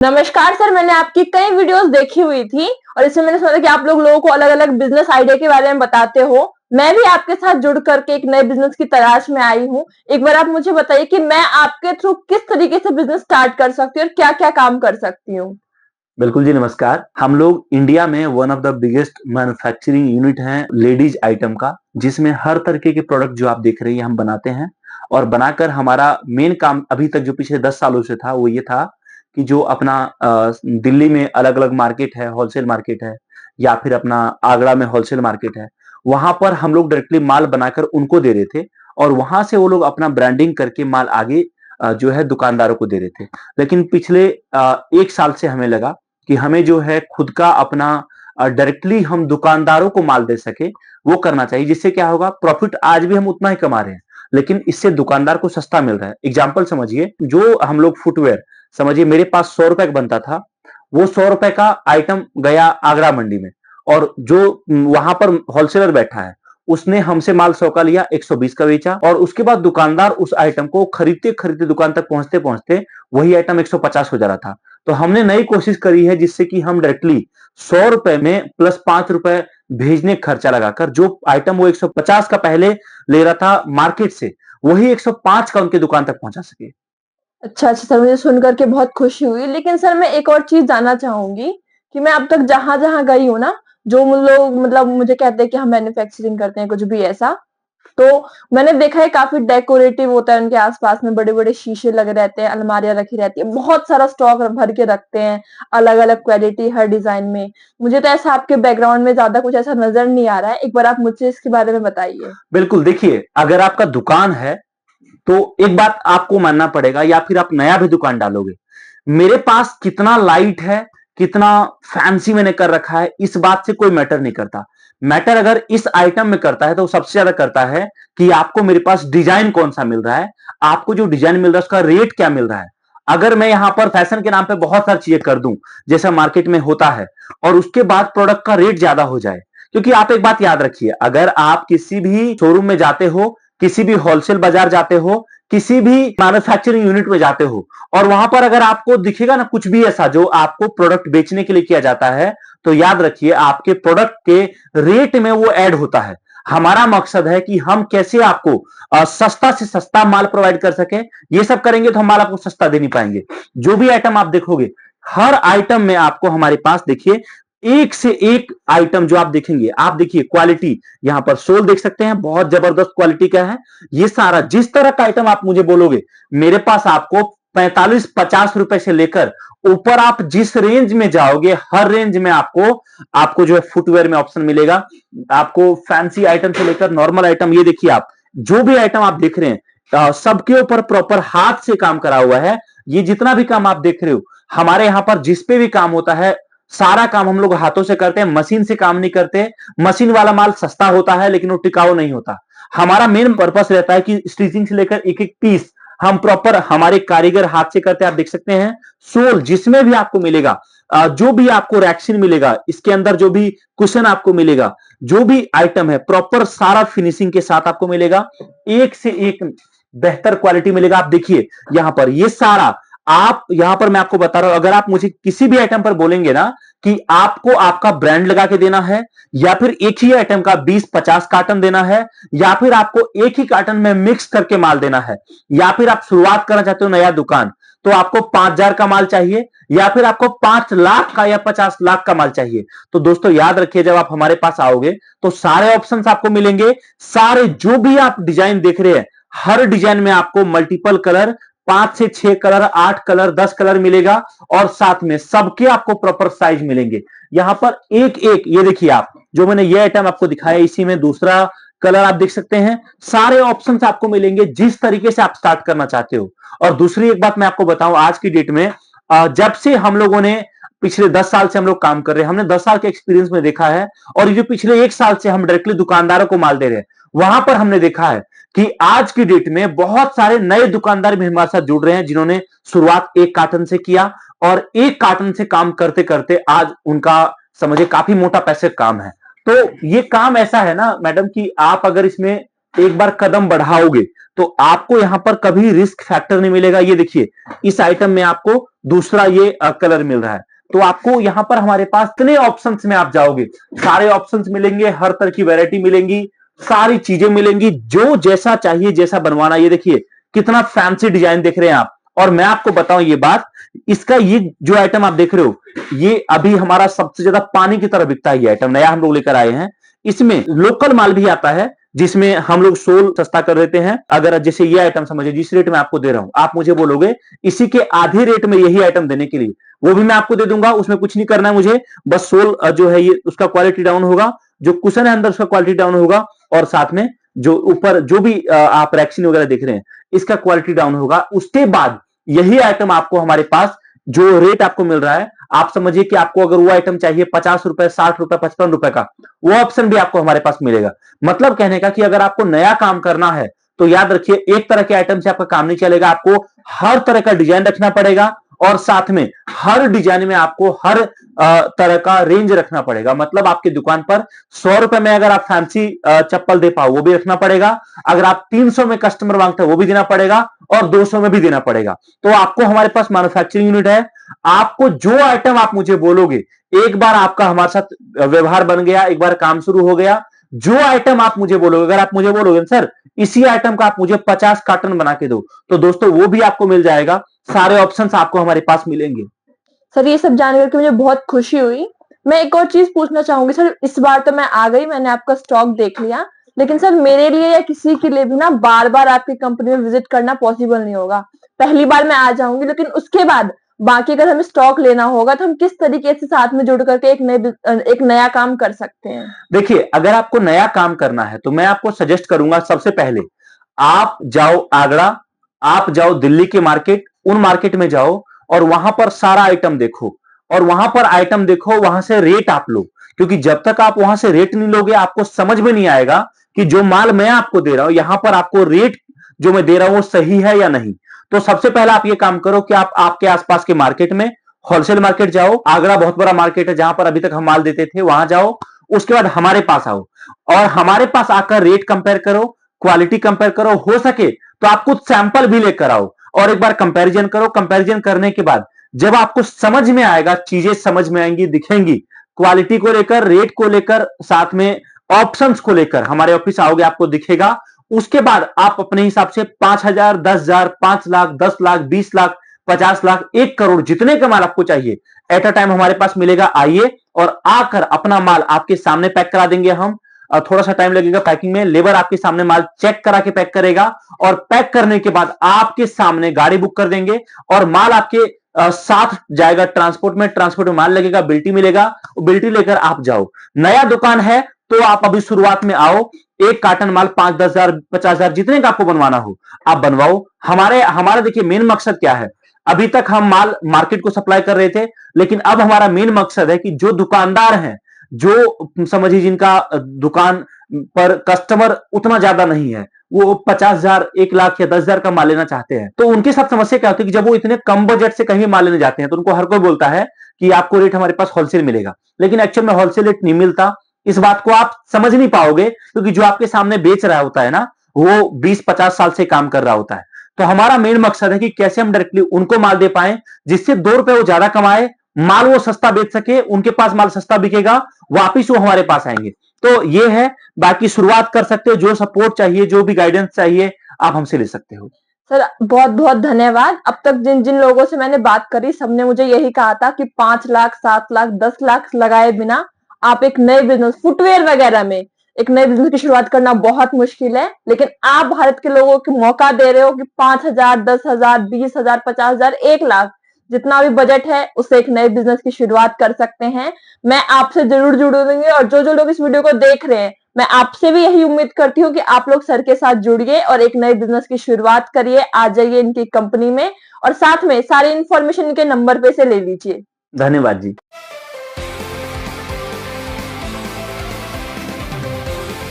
नमस्कार सर, मैंने आपकी कई वीडियोस देखी हुई थी और इसमें मैंने सुना था कि आप लोगों को अलग-अलग बिजनेस आइडिया के बारे में बताते हो। मैं भी आपके साथ जुड़ करके एक नए बिजनेस की तलाश में आई हूँ। एक बार आप मुझे बताइए कि मैं आपके थ्रू किस तरीके से बिजनेस स्टार्ट कर सकती हूँ और क्या-क्या काम कर सकती हूँ? बिल्कुल जी, नमस्कार। हम लोग इंडिया में one of the biggest manufacturing unit हैं लेडीज आइटम का, जिसमें हर तरीके के प्रोडक्ट जो आप देख रहे हैं हम बनाते हैं और बनाकर हमारा मेन काम अभी तक जो पिछले 10 सालों से था वो ये था कि जो अपना दिल्ली में अलग-अलग मार्केट है, होलसेल मार्केट है या फिर अपना आगरा में होलसेल मार्केट है, वहाँ पर हम लोग डायरेक्टली माल बनाकर उनको दे रहे थे और वहाँ से वो लोग अपना ब्रांडिंग करके माल आगे जो है दुकानदारों को दे रहे थे। लेकिन पिछले 1 साल से हमें लगा कि हमें जो है खुद का अपना डायरेक्टली हम दुकानदारों को माल दे सके वो करना चाहिए, जिससे क्या होगा, प्रॉफिट आज भी हम उतना ही कमा रहे हैं लेकिन इससे दुकानदार को सस्ता मिल रहा है। एग्जांपल समझिए, जो हम लोग फुटवेयर समझिए, मेरे पास 100 रुपए का बनता था, वो 100 रुपए का आइटम गया आगरा मंडी में और जो वहां पर होलसेलर बैठा है उसने हमसे माल 100 का लिया, 120 का बेचा और उसके बाद दुकानदार उस आइटम को खरीदते खरीदते दुकान तक पहुंचते पहुंचते वही आइटम 150 हो जा रहा था। तो हमने नई कोशिश करी है जिससे कि हम डायरेक्टली 100 रुपए में प्लस 5 रुपए भेजने खर्चा लगाकर जो आइटम वो 150 का पहले ले रहा था मार्केट से, वही 105 का उनके दुकान तक पहुंचा सके। अच्छा सर, मुझे सुन के बहुत खुशी हुई। लेकिन सर, मैं एक और चीज़ जानना चाहूँगी कि मैं अब तक जहाँ-जहाँ गई हूँ ना, जो लोग मतलब मुझे कहते हैं कि हम मैन्युफैक्चरिंग करते हैं, कुछ भी ऐसा, तो मैंने देखा है काफ़ी डेकोरेटिव होता है, उनके आस-पास में बड़े-बड़े शीशे लगे रहते हैं, अलमारियाँ रखी रहती है, बहुत सारा स्टॉक भर के रखते हैं, अलग-अलग क्वालिटी हर डिज़ाइन में। मुझे तो ऐसा आपके बैकग्राउंड में ज़्यादा कुछ ऐसा नज़र नहीं आ रहा है। एक बार आप मुझसे इसके बारे में बताइए। बिल्कुल, देखिए, अगर आपका दुकान है तो एक बात आपको मानना पड़ेगा या फिर आप नया भी दुकान डालोगे, मेरे पास कितना लाइट है, कितना फैंसी मैंने कर रखा है, इस बात से कोई मैटर नहीं करता। मैटर अगर इस आइटम में करता है तो सबसे ज्यादा करता है कि आपको मेरे पास डिजाइन कौन सा मिल रहा है, आपको जो डिजाइन मिल रहा है उसका रेट क्या मिल रहा है। अगर मैं यहां पर फैशन के नाम पे बहुत सारी चीजें कर दूं जैसा मार्केट में होता है और उसके बाद प्रोडक्ट का रेट ज्यादा हो जाए, क्योंकि आप एक बात याद रखिए, अगर आप किसी भी शोरूम में जाते हो, किसी भी होलसेल बाजार जाते हो, किसी भी मैन्युफैक्चरिंग यूनिट में जाते हो और वहां पर अगर आपको दिखेगा ना कुछ भी ऐसा जो आपको प्रोडक्ट बेचने के लिए किया जाता है, तो याद रखिए आपके प्रोडक्ट के रेट में वो ऐड होता है। हमारा मकसद है कि हम कैसे आपको सस्ता से सस्ता माल प्रोवाइड कर सके। ये सब करेंगे तो हम माल आपको सस्ता दे नहीं पाएंगे। जो भी आइटम आप देखोगे, हर आइटम में आपको हमारे पास देखिए एक से एक आइटम जो आप देखेंगे, आप देखिए क्वालिटी, यहां पर सोल देख सकते हैं, बहुत जबरदस्त क्वालिटी का है। ये सारा जिस तरह का आइटम आप मुझे बोलोगे, मेरे पास आपको 45-50 रुपए से लेकर ऊपर आप जिस रेंज में जाओगे, हर रेंज में आपको आपको जो है फुटवेयर में ऑप्शन मिलेगा। आपको फैंसी आइटम से लेकर नॉर्मल आइटम, ये देखिए आप जो भी आइटम आप देख रहे हैं, सबके ऊपर प्रॉपर हाथ से काम करा हुआ है। ये जितना भी काम आप देख रहे हो, हमारे यहां पर जिस पे भी काम होता है, सारा काम हम लोग हाथों से करते हैं, मशीन से काम नहीं करते। मशीन वाला माल सस्ता होता है लेकिन वो टिकाऊ नहीं होता। हमारा मेन पर्पस रहता है कि स्टिचिंग से लेकर एक एक पीस हम प्रॉपर हमारे कारीगर हाथ से करते हैं। आप देख सकते हैं सोल जिसमें भी आपको मिलेगा, जो भी आपको रैक्सीन मिलेगा, इसके अंदर जो भी कुशन आपको मिलेगा, जो भी आइटम है, प्रॉपर सारा फिनिशिंग के साथ आपको मिलेगा। एक से एक बेहतर क्वालिटी मिलेगा। आप देखिए यहां पर ये सारा, आप यहां पर मैं आपको बता रहा हूं, अगर आप मुझे किसी भी आइटम पर बोलेंगे ना कि आपको आपका ब्रांड लगा के देना है या फिर एक ही आइटम का 20-50 कार्टन देना है या फिर आपको एक ही कार्टन में मिक्स करके माल देना है या फिर आप शुरुआत करना चाहते हो नया दुकान, तो आपको 5,000 का माल चाहिए या फिर आपको 5 लाख का या 50 लाख का माल चाहिए, तो दोस्तों याद रखिए, जब आप हमारे पास आओगे तो सारे ऑप्शंस आपको मिलेंगे। सारे जो भी आप डिजाइन देख रहे हैं, हर डिजाइन में आपको मल्टीपल कलर, 5 से 6 कलर, 8 कलर, 10 कलर मिलेगा और साथ में सबके आपको प्रॉपर साइज मिलेंगे। यहां पर एक एक, ये देखिए आप, जो मैंने ये आइटम आपको दिखाया, इसी में दूसरा कलर आप देख सकते हैं। सारे ऑप्शंस आपको मिलेंगे जिस तरीके से आप स्टार्ट करना चाहते हो। और दूसरी एक बात मैं आपको बताऊं, आज की डेट में जब से हम लोगों ने पिछले 10 साल से हम लोग काम कर रहे हैं, हमने 10 साल के एक्सपीरियंस में देखा है और ये जो पिछले 1 साल से हम डायरेक्टली दुकानदारों को माल दे रहे हैं, वहां पर हमने देखा है कि आज की डेट में बहुत सारे नए दुकानदार भी हमारे साथ जुड़ रहे हैं जिन्होंने शुरुआत एक कार्टन से किया और एक कार्टन से काम करते करते आज उनका समझे काफी मोटा पैसे काम है। तो ये काम ऐसा है ना मैडम कि आप अगर इसमें एक बार कदम बढ़ाओगे तो आपको यहां पर कभी रिस्क फैक्टर नहीं मिलेगा। ये देखिए, इस आइटम में आपको दूसरा ये कलर मिल रहा है, तो आपको यहां पर हमारे पास इतने ऑप्शंस में आप जाओगे, सारे ऑप्शंस मिलेंगे, हर तरह की वैरायटी मिलेंगी, सारी चीजें मिलेंगी, जो जैसा चाहिए जैसा बनवाना। ये देखिए कितना फैंसी डिजाइन देख रहे हैं आप। और मैं आपको बताऊं ये बात, इसका ये जो आइटम आप देख रहे हो, ये अभी हमारा सबसे ज्यादा पानी की तरह बिकता है। ये आइटम नया हम लोग लेकर आए हैं। इसमें लोकल माल भी आता है, जिसमें हम लोग सोल सस्ता कर देते हैं। अगर जैसे ये आइटम समझिए, जिस रेट में आपको दे रहा हूं, आप मुझे बोलोगे इसी के आधे रेट में यही आइटम देने के लिए, वो भी मैं आपको दे दूंगा। उसमें कुछ नहीं करना है मुझे, बस सोल जो है ये उसका क्वालिटी डाउन होगा, जो कुशन है अंदर उसका क्वालिटी डाउन होगा, और साथ में जो ऊपर जो भी आप रैक्सीन वगैरह देख रहे हैं इसका क्वालिटी डाउन होगा। उसके बाद यही आइटम आपको हमारे पास जो रेट आपको मिल रहा है, आप समझिए कि आपको अगर वो आइटम चाहिए 50 रुपए, 60 रुपए, 55 रुपए का, वो ऑप्शन भी आपको हमारे पास मिलेगा। मतलब कहने का कि अगर आपको नया काम करना है तो याद रखिए, एक तरह के आइटम से आपका काम नहीं चलेगा, आपको हर तरह का डिजाइन रखना पड़ेगा, और साथ में हर डिजाइन में आपको हर तरह का रेंज रखना पड़ेगा। मतलब आपकी दुकान पर 100 रुपए में अगर आप फैंसी चप्पल दे पाओ वो भी रखना पड़ेगा, अगर आप 300 में कस्टमर मांगते हैं वो भी देना पड़ेगा, और 200 में भी देना पड़ेगा। तो आपको हमारे पास मैन्युफैक्चरिंग यूनिट है, आपको जो आइटम आप मुझे बोलोगे, एक बार आपका हमारे साथ व्यवहार बन गया, एक बार काम शुरू हो गया, जो आइटम आप मुझे बोलोगे, अगर आप मुझे बोलोगे सर इसी आइटम का आप मुझे 50 कार्टन बना के दो, तो दोस्तों वो भी आपको मिल जाएगा। सारे ऑप्शंस आपको हमारे पास मिलेंगे। सर ये सब जान करके मुझे बहुत खुशी हुई। मैं एक और चीज पूछना चाहूंगी सर, इस बार तो मैं आ गई, मैंने आपका स्टॉक देख लिया, लेकिन सर मेरे लिए या किसी के लिए भी ना बार बार आपकी कंपनी में विजिट करना पॉसिबल नहीं होगा। पहली बार मैं आ जाऊंगी, लेकिन उसके बाद बाकी अगर हमें स्टॉक लेना होगा तो हम किस तरीके से साथ में जुड़ करके एक नया काम कर सकते हैं? देखिए, अगर आपको नया काम करना है तो मैं आपको सजेस्ट करूंगा, सबसे पहले आप जाओ आगरा, आप जाओ दिल्ली के मार्केट, उन मार्केट में जाओ और वहां पर सारा आइटम देखो, और वहां पर आइटम देखो, वहां से रेट आप लो। क्योंकि जब तक आप वहां से रेट नहीं लोगे, आपको समझ में नहीं आएगा कि जो माल मैं आपको दे रहा हूं, यहां पर आपको रेट जो मैं दे रहा हूं वो सही है या नहीं। तो सबसे पहले आप ये काम करो कि आप आपके आसपास के मार्केट में होलसेल मार्केट जाओ। आगरा बहुत बड़ा मार्केट है, जहां पर अभी तक हम माल देते थे, वहां जाओ। उसके बाद हमारे पास आओ, और हमारे पास आकर रेट कंपेयर करो, क्वालिटी कंपेयर करो, हो सके तो आप कुछ सैंपल भी लेकर आओ और एक बार कंपैरिजन करो। कंपैरिजन करने के बाद जब आपको समझ में आएगा, चीजें समझ में आएंगी, दिखेंगी, क्वालिटी को लेकर, रेट को लेकर, साथ में ऑप्शंस को लेकर, हमारे ऑफिस आओगे आपको दिखेगा। उसके बाद आप अपने हिसाब से 5,000, 10,000, 5 लाख, 10 लाख, 20 लाख, 50 लाख, 1 करोड़, जितने का माल आपको चाहिए एट अ टाइम हमारे पास मिलेगा। आइए और आकर अपना माल आपके सामने पैक करा देंगे हम। थोड़ा सा टाइम लगेगा पैकिंग में, लेबर आपके सामने माल चेक करा के पैक करेगा, और पैक करने के बाद आपके सामने गाड़ी बुक कर देंगे और माल आपके साथ जाएगा ट्रांसपोर्ट में। ट्रांसपोर्ट में माल लगेगा, बिल्टी मिलेगा, बिल्टी लेकर आप जाओ। नया दुकान है तो आप अभी शुरुआत में आओ, एक कार्टन माल 5, 10,000, 50,000, जितने का आपको बनवाना हो आप बनवाओ। हमारा देखिए मेन मकसद क्या है, अभी तक हम माल मार्केट को सप्लाई कर रहे थे, लेकिन अब हमारा मेन मकसद है कि जो दुकानदार हैं, जो समझिए जिनका दुकान पर कस्टमर उतना ज्यादा नहीं है, वो 50,000, 1 लाख या 10,000 का माल लेना चाहते हैं, तो उनके साथ समस्या क्या होती है कि जब वो इतने कम बजट से कहीं माल लेने जाते हैं तो उनको हर कोई बोलता है कि आपको रेट हमारे पास होलसेल मिलेगा, लेकिन एक्चुअल में होलसेल रेट नहीं मिलता। इस बात को आप समझ नहीं पाओगे, क्योंकि जो आपके सामने बेच रहा होता है ना, वो 20-50 साल से काम कर रहा होता है। तो हमारा मेन मकसद है कि कैसे हम डायरेक्टली उनको माल दे पाए, जिससे 2 रुपए वो ज्यादा कमाए, माल वो सस्ता बेच सके, उनके पास माल सस्ता बिकेगा, वापिस वो हमारे पास आएंगे। तो ये है, बाकी शुरुआत कर सकते हो। जो सपोर्ट चाहिए, जो भी गाइडेंस चाहिए, आप हमसे ले सकते हो। सर बहुत बहुत धन्यवाद। अब तक जिन जिन लोगों से मैंने बात करी, सबने मुझे यही कहा था कि 5 लाख, 7 लाख, 10 लाख लगाए बिना आप एक नए बिजनेस, फुटवेयर वगैरह में एक नए बिजनेस की शुरुआत करना बहुत मुश्किल है, लेकिन आप भारत के लोगों को मौका दे रहे हो कि 5,000, 10,000, 20,000, 50,000, 1 लाख, जितना भी बजट है उससे एक नए बिजनेस की शुरुआत कर सकते हैं। मैं आपसे जरूर जुड़ूंगी, और जो जो लोग इस वीडियो को देख रहे हैं, मैं आपसे भी यही उम्मीद करती हूँ कि आप लोग सर के साथ जुड़िए और एक नए बिजनेस की शुरुआत करिए। आ जाइए इनकी कंपनी में, और साथ में सारी इंफॉर्मेशन इनके नंबर पे से ले लीजिए। धन्यवाद जी।